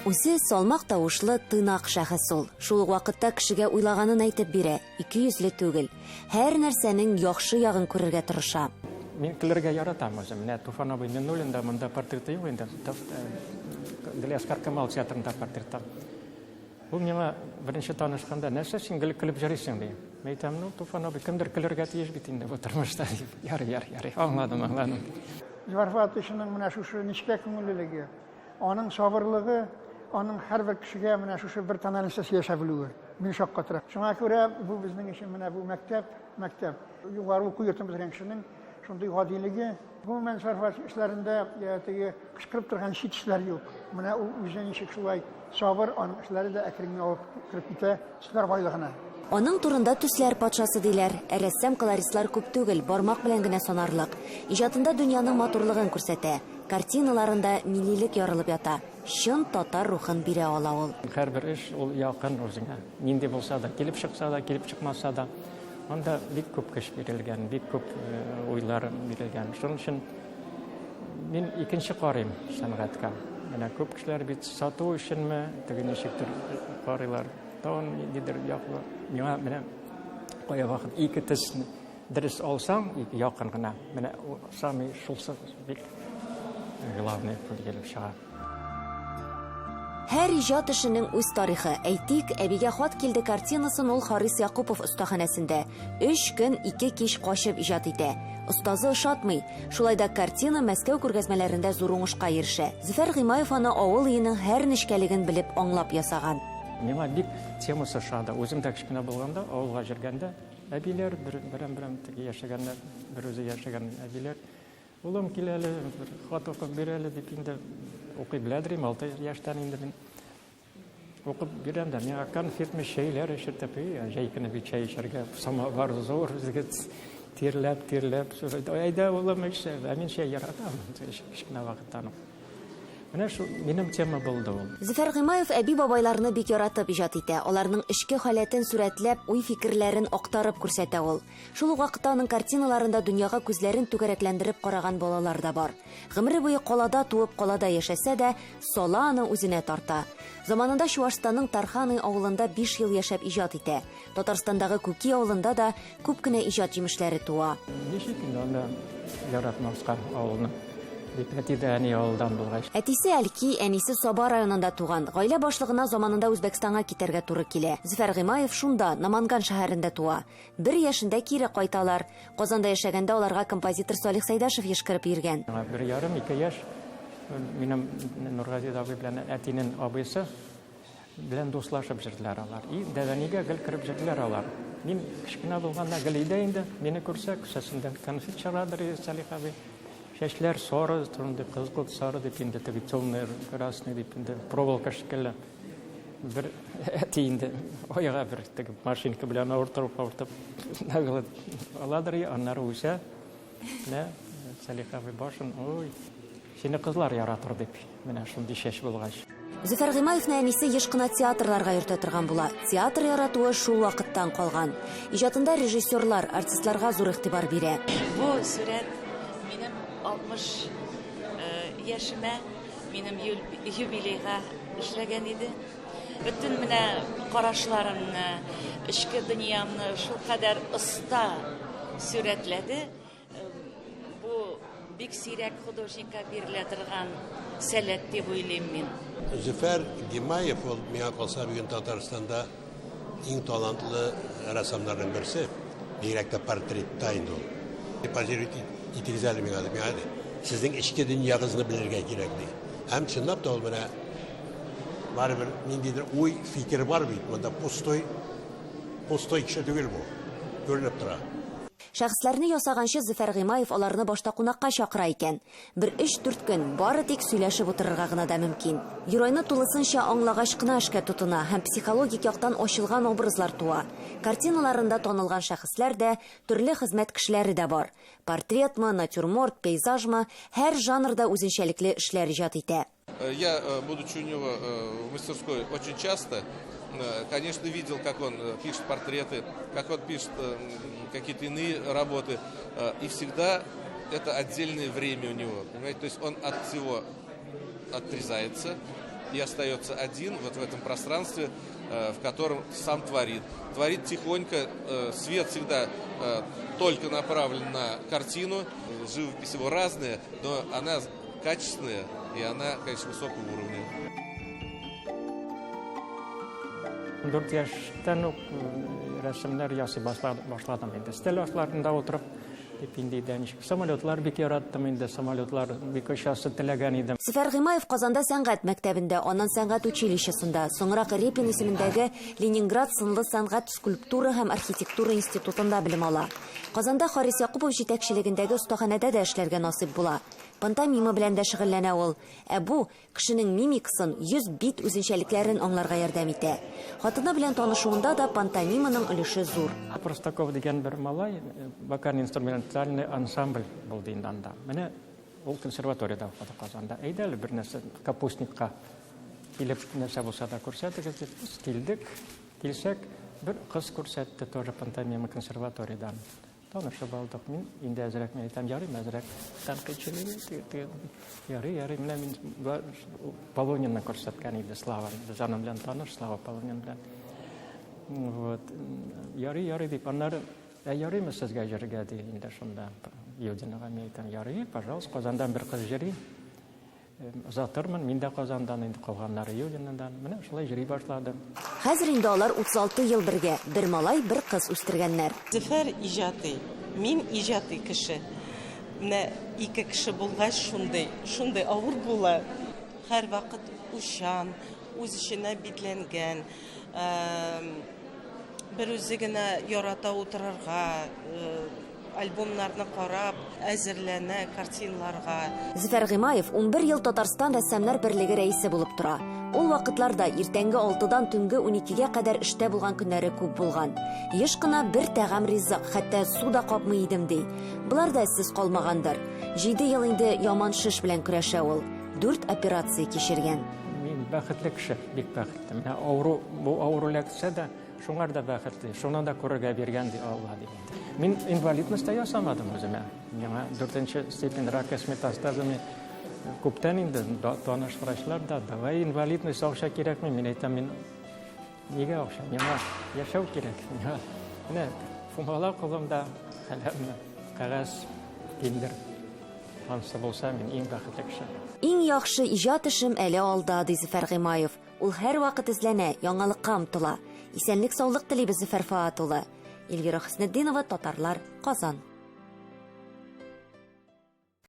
Үзе салмак тавышлы тынак шәхес ул. Шул ук вакытта кешегә уйлаганын әйтеп бирә, икейөзле түгел. Һәр нәрсәнең яхшы ягын күрергә тырыша. Мин көләргә яратам үзем. Менә Туфан абый Миннуллинда монда портреты юк инде. Галиаскар Камал театрында портреттан. Бу миңа беренче танышканда нәрсә син көлеп җырыйсың ди. Мен әйтәм, ну Туфан абый кемдер көләргә тиеш бит инде бу тормышта. Ярый. Аңладым. Зарфатышының менә шушы нечкә күңеллелеге, аның сабырлыгы, аның һәрбер кешегә менә шушы бер тәнәлсез яшәп үлүе. Мин шаккатырак. Шуңа күрә бу безнең өчен менә бу мәктәп, югары уку йортын бетергән кешенең шундый гадилеге. Гомумән Зарфат эшләрендә теге кычкырып торган чит эшләр юк. Менә ул үзе ничек шулай сабыр, аның эшләре дә әкренләп алып киреп китә, эшләр байлыгына. Аның турында төсләр патшасы диләр. Рәссам колористлар күп түгел, бармак белән генә санарлык. Иҗатында дөньяның матурлыгын күрсәтә. Картиналарында миллилек ярылып ята. Чын татар рухын бирә ала ул. Һәрбер эш ул якын үзеңә. Нинди булса да, килеп чыкса да, килеп чыкмаса да, анда бик күп көч бирелгән, бик күп уйлар бирелгән. Шуның өчен мин икенче карыйм сәнгатькә. Менә күп кешеләр бит сату өченме, теге ничектер карыйлар. Тон нидер яклы. Миңа менә кая вакыт ике тесне дөрес алсаң, якын гына. Менә сами шулсы бик главный килеп чыга. Һәр иҗат эшенең үз тарихы. Әйтик, әбигә хат килде картинасын ул Харис Якупов остаханәсендә 3 көн 2 кич качып иҗат итә. Остазы ошатмый. Шулай да картина Мәскәү күргәзмәләрендә зур уңышка ирешә. Зөфәр Гыймаев аны авыл өенең һәр нечкәлеген белеп аңлап ясаган. Миңа бик темасы шада. Үзем дә кичкенә булганда, авылга җиргәндә, әбиләр берәм теге яшәгәннәр, бер үзе яшәгән әбиләр. Улым киләле, хат укып бирәле дип инде укый беләдер, 6 яшьтән инде мин укып бирәм дә, миңа конфетме чәйләр эчертеп, җәйкене бит чәй эчәргә самовар зур, тирләп. Әйдә улым эчә, мин чәй яратам, кичкенә вакыттан. Менә шу минем тема булды ул. Зөфәр Гыймаев әби-бабайларны бик яратып иҗат итә. Аларның эчке халәтен сурәтләп, уй-фикерләрен актарып күрсәтә ул. Шул ук вакытта аның картиналарында дөньяга күзләрен түгәрәкләндереп караган балалар да бар. Гомере буе калада туып, калада яшәсә дә, сала аны үзенә тарта. Заманында Чуашстанның Тарханы авылында 5 ел яшәп иҗат итә. Татарстандагы Күки авылында да күп кенә иҗат җимешләре туа. Ничек инде анда яратмаска авылны? Әтисе Әлки, әнисе Саба районында туган. Гаилә башлыгына заманында Үзбәкстанга китәргә туры килә. Зөфәр Гыймаев шунда, Наманган шәһәрендә туа. 1 яшендә кире кайталар. Казанда яшәгәндә аларга композитор Салих Сайдашев ешкырып йөргән. 1,5-2 яшь минем Нургазиз абый белән әтинең абыйсы белән дуслашып җирделәр алар. И дәвәнигә гел киреп җирделәр алар. Мин кичкенә булганда гелидә инде, мине күрсә, күсәсендән конфет чыгардыр Салих абый. Шәчләр сары, турында кызгылт сары дип инде, теге темный, красный дип инде, проволока шикелле. Бер әти инде, аяга бер теге машинка белән авыртып нагылып аладыр, аннары үсә. Менә Салих абый башын, ой, сине кызлар яратыр дип, менә шундый шәч булгач. Зөфәр Гыймаевның әнисе еш кына театрларга йөртә торган була. Театр яратуы шул вакыттан калган. Иҗатында режиссерлар, артистларга зур игътибар бирә. Бу сүрәт минем 60 яшемә, минем юбилейга эшләгән иде. Бөтен менә карашларымны, эчке дөньямны шул кадәр оста сүрәтләде. Бу бик сирәк художникка бирелә торган сәләт дип уйлыйм мин. Зөфәр Гыймаев ул миңа калса бүген Татарстанда иң талантлы рәссамнарның берсе. Бигрәк тә портретта инде ул. İtizəli miyədi. Sizin içki dünyağızını bilirgə kirəkdir. Həm çınlap da ol mənə var bir, mindidir, uy fikir var mıydı? Məndə postoy kişi dügül bu. Görünüb dura. Шәхесләрне ясаганчы Зөфәр Гыймаев аларны башта кунакка чакыра икән. 1-3-4 көн бары тик сөйләшеп утырырга гына да мөмкин. Геройны тулысынча аңлагач кына эшкә тотына һәм психологик яктан ачылган образлар туа. Картиналарында танылган шәхесләр дә, төрле хезмәт кешеләре дә бар. Портретмы, натюрморт, пейзажмы, һәр жанрда үзенчәлекле эшләр иҗат итә. Я, будучи у него в мастерской очень часто, конечно, видел, как он пишет портреты, как он пишет какие-то иные работы, и всегда это отдельное время у него, понимаете, то есть он от всего отрезается, и остается один вот в этом пространстве, в котором сам творит. Творит тихонько, свет всегда только направлен на картину, живопись его разная, но она качественная и она, конечно, высокого уровня. 4 yaştan uq resimler yasay başladım indi. Stel yaşlarında oturup ipindiyden samolyotlar bik yarattım indi. Samolyotlar bik aşası теләгән идем. Зөфәр Гыймаев Казанда сәнгать мәктәбендә, аннан сәнгать училищесында, соңрак Репин исемендәге Ленинград сынлы сәнгать, скульптура һәм архитектура институтында белем ала. Казанда Харис Якупов җитәкчелегендәге остаханәдә дә эшләргә насыйп була. Пантомима белән дә шөгыльләнә ул. Бу кешенең мимикасын, йөз бит үзенчәлекләрен аңларга ярдәм итә. Хатыны белән танышуында да пантомиманың өлеше зур. Простаков дигән бер малай вокально-инструментальный ансамбль булды инде анда. Менә ул консерваториядә укыды Казанда. Әйдә әле бер нәрсә капустникка килеп нәрсә булса да күрсәтегез дип килдек. Килсәк, бер кыз күрсәтте тоже пантомима консерваториядан. Танышып алдык. Мин инде әзрәк мен әйтәм, ярый, әзрәк тәнкыйтьчелеге. Ярый, менә мин Полонинны күрсәткән иде, Слава. Җаным белән таныш, Слава Полонин белән. Вот. Ярый дип аннары, ярыймы сезгә җиргә ди инде шунда. Юдинага мен әйтәм, ярый, пожалуйста, Казандан бер кыз җыри. Озатырмын, мин дә Казандан инде калганнары Юдиннан. Менә шулай җыри башладым. Хәзер инде алар 36 ел бергә, бер малай, бер кыз үстергәннәр. Зөфәр иҗаты, мин иҗаты кеше. Менә ике кеше булгач шундый авыр була. Һәр вакыт ушан, үз эшенә битләнгән, бер үзе генә ярата утырырга, альбомнарны карап, әзерләнә картиналарга. Зөфәр Гыймаев 11 ел Татарстан рәссамнар берлеге рәисе булып тора. Ул вакытларда иртәнге 6дан төнге 12гә кадәр эштә булган көннәре күп булган. Еш кына бер тәгам ризык, хәтта су да капмый идем ди. Булар да сез калмагандыр. 7 ел инде яман шиш белән көрәшә ул. 4 операция кичергән. Мин бәхетле кеше, бик бәхетле. Менә бу авыру ләксә дә, шуңар да бәхетле. Шуны да күрергә биргән ди Алла ди. Мин инвалидностьта ясамадым үземә. Миңа 4-нче степень рак метастазы күптән инде таныш врачлар да, давай инвалидность акча кирәкми. Мин әйтәм, мин нигә акча? Миңа яшәү кирәк. Менә фумала кулымда кәгазь киндер. Ансы булса, мин иң бәхетле кеше. Иң яхшы иҗат эшем әле алда, ди Зөфәр Гыймаев. Ул һәр вакыт эзләнә, яңалыкка омтыла. Исәнлек-саулык телибез Зөфәр Фаат улы. Эльвира Хөснетдинова, Татарлар, Казан.